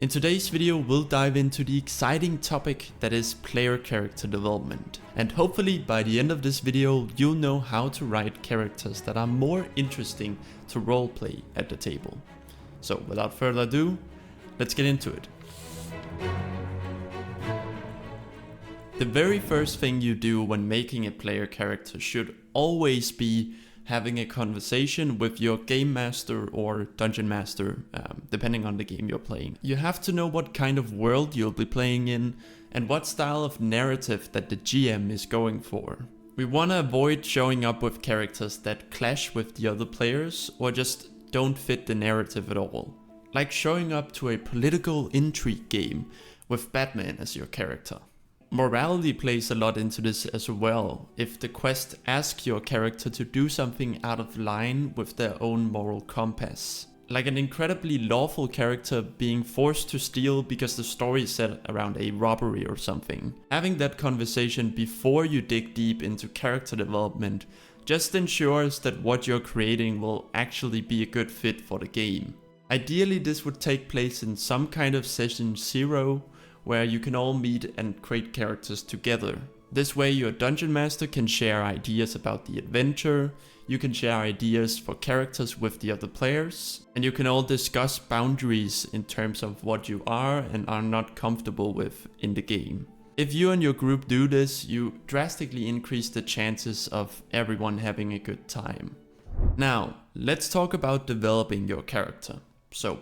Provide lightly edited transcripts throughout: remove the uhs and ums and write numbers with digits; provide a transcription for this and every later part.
In today's video, we'll dive into the exciting topic that is player character development. And hopefully by the end of this video, you'll know how to write characters that are more interesting to roleplay at the table. So without further ado, let's get into it. The very first thing you do when making a player character should always be having a conversation with your game master or dungeon master, depending on the game you're playing. You have to know what kind of world you'll be playing in and what style of narrative that the GM is going for. We want to avoid showing up with characters that clash with the other players or just don't fit the narrative at all. Like showing up to a political intrigue game with Batman as your character. Morality plays a lot into this as well. If the quest asks your character to do something out of line with their own moral compass. Like an incredibly lawful character being forced to steal because the story is set around a robbery or something. Having that conversation before you dig deep into character development just ensures that what you're creating will actually be a good fit for the game. Ideally, this would take place in some kind of session 0, where you can all meet and create characters together. This way your dungeon master can share ideas about the adventure, you can share ideas for characters with the other players, and you can all discuss boundaries in terms of what you are and are not comfortable with in the game. If you and your group do this, you drastically increase the chances of everyone having a good time. Now, let's talk about developing your character. So,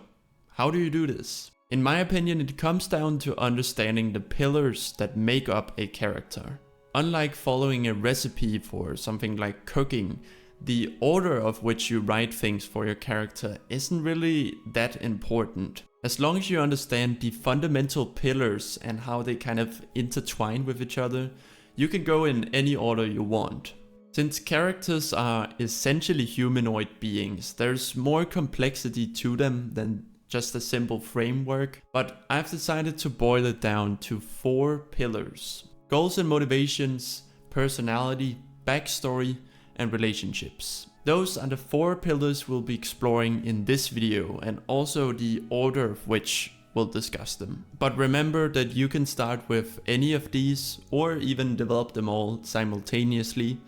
how do you do this? In my opinion, it comes down to understanding the pillars that make up a character. Unlike following a recipe for something like cooking, the order of which you write things for your character isn't really that important. As long as you understand the fundamental pillars and how they kind of intertwine with each other, you can go in any order you want. Since characters are essentially humanoid beings, there's more complexity to them than just a simple framework, but I've decided to boil it down to 4 pillars: goals and motivations, personality, backstory, and relationships. Those are the 4 pillars we'll be exploring in this video, and also the order of which we'll discuss them. But remember that you can start with any of these or even develop them all simultaneously.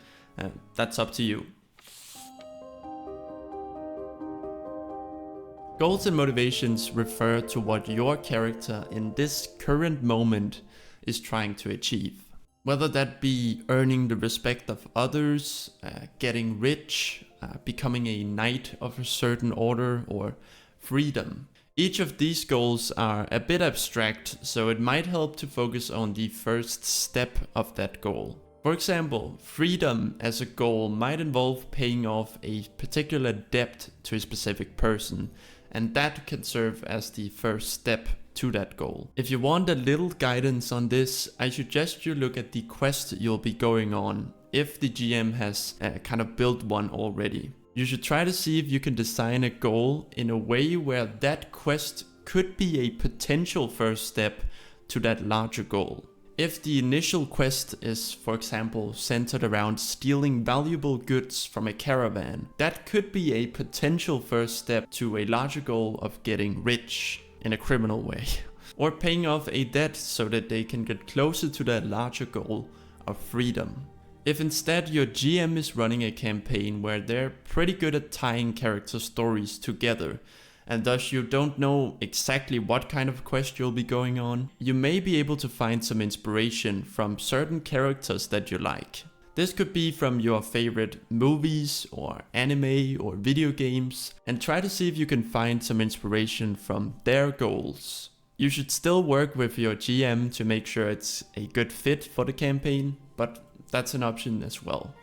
That's up to you. Goals and motivations refer to what your character in this current moment is trying to achieve. Whether that be earning the respect of others, getting rich, becoming a knight of a certain order, or freedom. Each of these goals are a bit abstract, so it might help to focus on the first step of that goal. For example, freedom as a goal might involve paying off a particular debt to a specific person, and that can serve as the first step to that goal. If you want a little guidance on this, I suggest you look at the quest you'll be going on, if the GM has kind of built one already. You should try to see if you can design a goal in a way where that quest could be a potential first step to that larger goal. If the initial quest is, for example, centered around stealing valuable goods from a caravan, that could be a potential first step to a larger goal of getting rich in a criminal way. Or paying off a debt so that they can get closer to that larger goal of freedom. If instead your GM is running a campaign where they're pretty good at tying character stories together, and thus you don't know exactly what kind of quest you'll be going on, you may be able to find some inspiration from certain characters that you like. This could be from your favorite movies or anime or video games, and try to see if you can find some inspiration from their goals. You should still work with your GM to make sure it's a good fit for the campaign, but that's an option as well.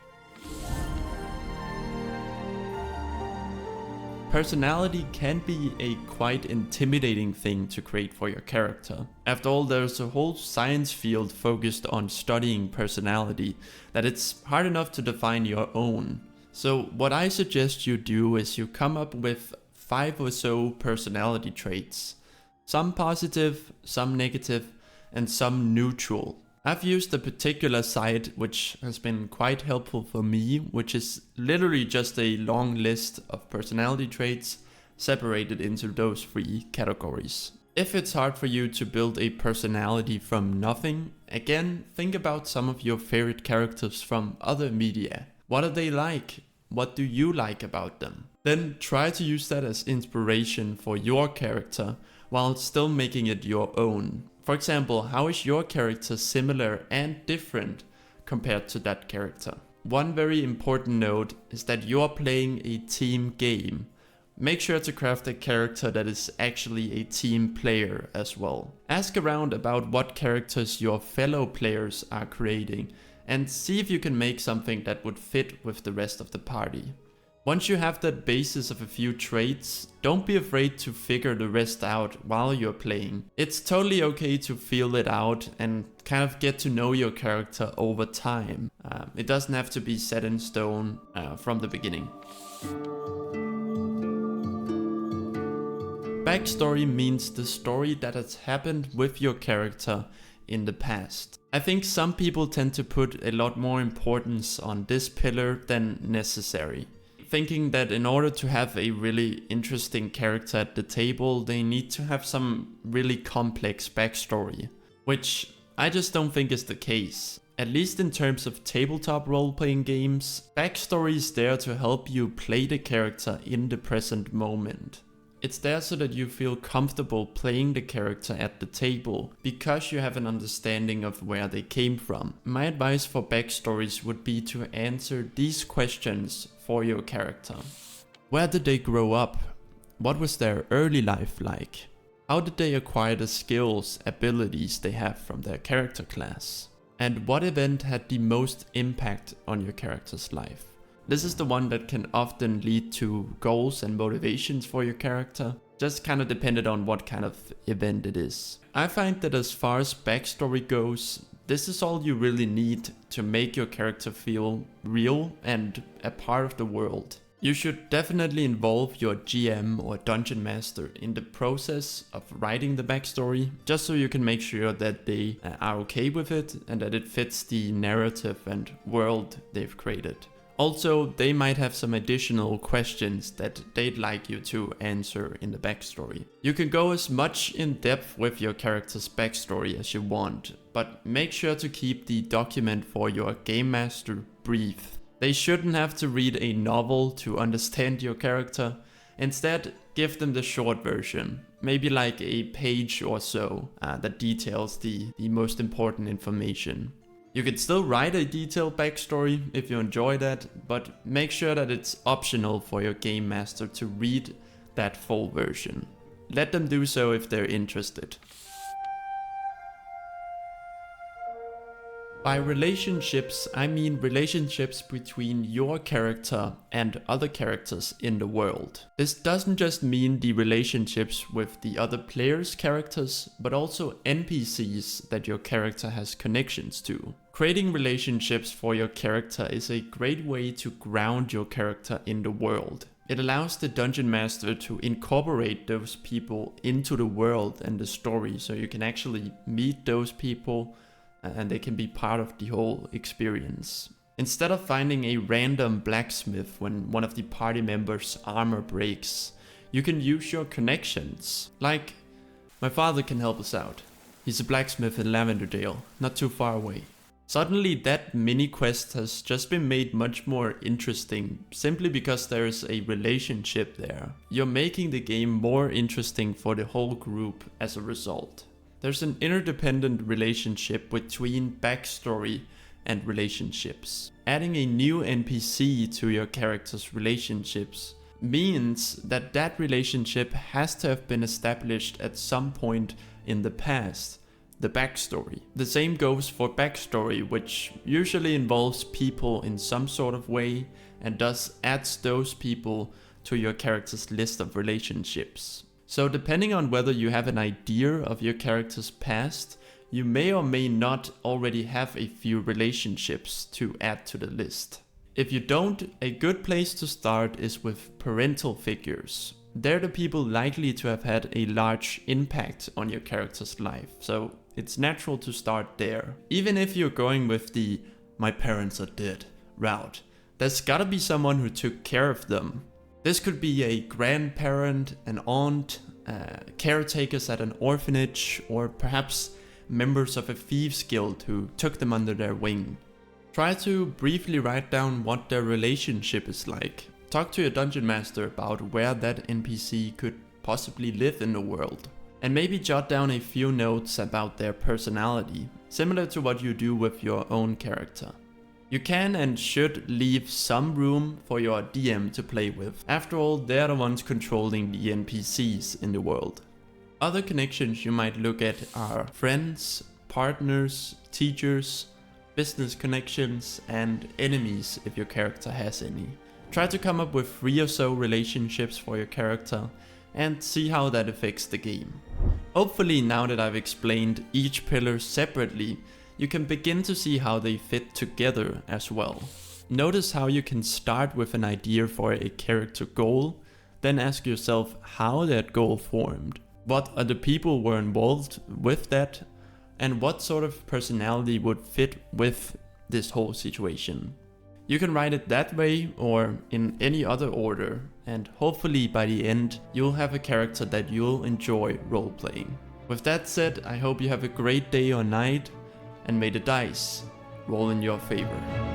Personality can be a quite intimidating thing to create for your character. After all, there's a whole science field focused on studying personality that it's hard enough to define your own. So what I suggest you do is you come up with 5 or so personality traits. Some positive, some negative, and some neutral. I've used a particular site which has been quite helpful for me, which is literally just a long list of personality traits separated into those 3 categories. If it's hard for you to build a personality from nothing, again, think about some of your favorite characters from other media. What are they like? What do you like about them? Then try to use that as inspiration for your character while still making it your own. For example, how is your character similar and different compared to that character? One very important note is that you're playing a team game. Make sure to craft a character that is actually a team player as well. Ask around about what characters your fellow players are creating and see if you can make something that would fit with the rest of the party. Once you have that basis of a few traits, don't be afraid to figure the rest out while you're playing. It's totally okay to feel it out and kind of get to know your character over time. It doesn't have to be set in stone from the beginning. Backstory means the story that has happened with your character in the past. I think some people tend to put a lot more importance on this pillar than necessary, thinking that in order to have a really interesting character at the table, they need to have some really complex backstory, which I just don't think is the case. At least in terms of tabletop role-playing games, backstory is there to help you play the character in the present moment. It's there so that you feel comfortable playing the character at the table because you have an understanding of where they came from. My advice for backstories would be to answer these questions for your character. Where did they grow up? What was their early life like? How did they acquire the skills, abilities they have from their character class? And what event had the most impact on your character's life? This is the one that can often lead to goals and motivations for your character, just kind of dependent on what kind of event it is. I find that as far as backstory goes, this is all you really need to make your character feel real and a part of the world. You should definitely involve your GM or Dungeon Master in the process of writing the backstory, just so you can make sure that they are okay with it and that it fits the narrative and world they've created. Also, they might have some additional questions that they'd like you to answer in the backstory. You can go as much in depth with your character's backstory as you want, but make sure to keep the document for your game master brief. They shouldn't have to read a novel to understand your character. Instead, give them the short version, maybe like a page or so that details the most important information. You can still write a detailed backstory if you enjoy that, but make sure that it's optional for your game master to read that full version. Let them do so if they're interested. By relationships, I mean relationships between your character and other characters in the world. This doesn't just mean the relationships with the other players' characters, but also NPCs that your character has connections to. Creating relationships for your character is a great way to ground your character in the world. It allows the Dungeon Master to incorporate those people into the world and the story, so you can actually meet those people and they can be part of the whole experience. Instead of finding a random blacksmith when one of the party members' armor breaks, you can use your connections. Like, my father can help us out. He's a blacksmith in Lavenderdale, not too far away. Suddenly that mini quest has just been made much more interesting simply because there is a relationship there. You're making the game more interesting for the whole group as a result. There's an interdependent relationship between backstory and relationships. Adding a new NPC to your character's relationships means that that relationship has to have been established at some point in the past, the backstory. The same goes for backstory, which usually involves people in some sort of way and thus adds those people to your character's list of relationships. So depending on whether you have an idea of your character's past, you may or may not already have a few relationships to add to the list. If you don't, a good place to start is with parental figures. They're the people likely to have had a large impact on your character's life, so it's natural to start there. Even if you're going with the "my parents are dead" route, there's gotta be someone who took care of them. This could be a grandparent, an aunt, caretakers at an orphanage, or perhaps members of a thieves guild who took them under their wing. Try to briefly write down what their relationship is like. Talk to your dungeon master about where that NPC could possibly live in the world. And maybe jot down a few notes about their personality, similar to what you do with your own character. You can and should leave some room for your DM to play with. After all, they're the ones controlling the NPCs in the world. Other connections you might look at are friends, partners, teachers, business connections, and enemies if your character has any. Try to come up with 3 or so relationships for your character and see how that affects the game. Hopefully, now that I've explained each pillar separately, you can begin to see how they fit together as well. Notice how you can start with an idea for a character goal, then ask yourself how that goal formed. What other people were involved with that, and what sort of personality would fit with this whole situation. You can write it that way or in any other order, and hopefully by the end you'll have a character that you'll enjoy role-playing. With that said, I hope you have a great day or night, and may the dice roll in your favor.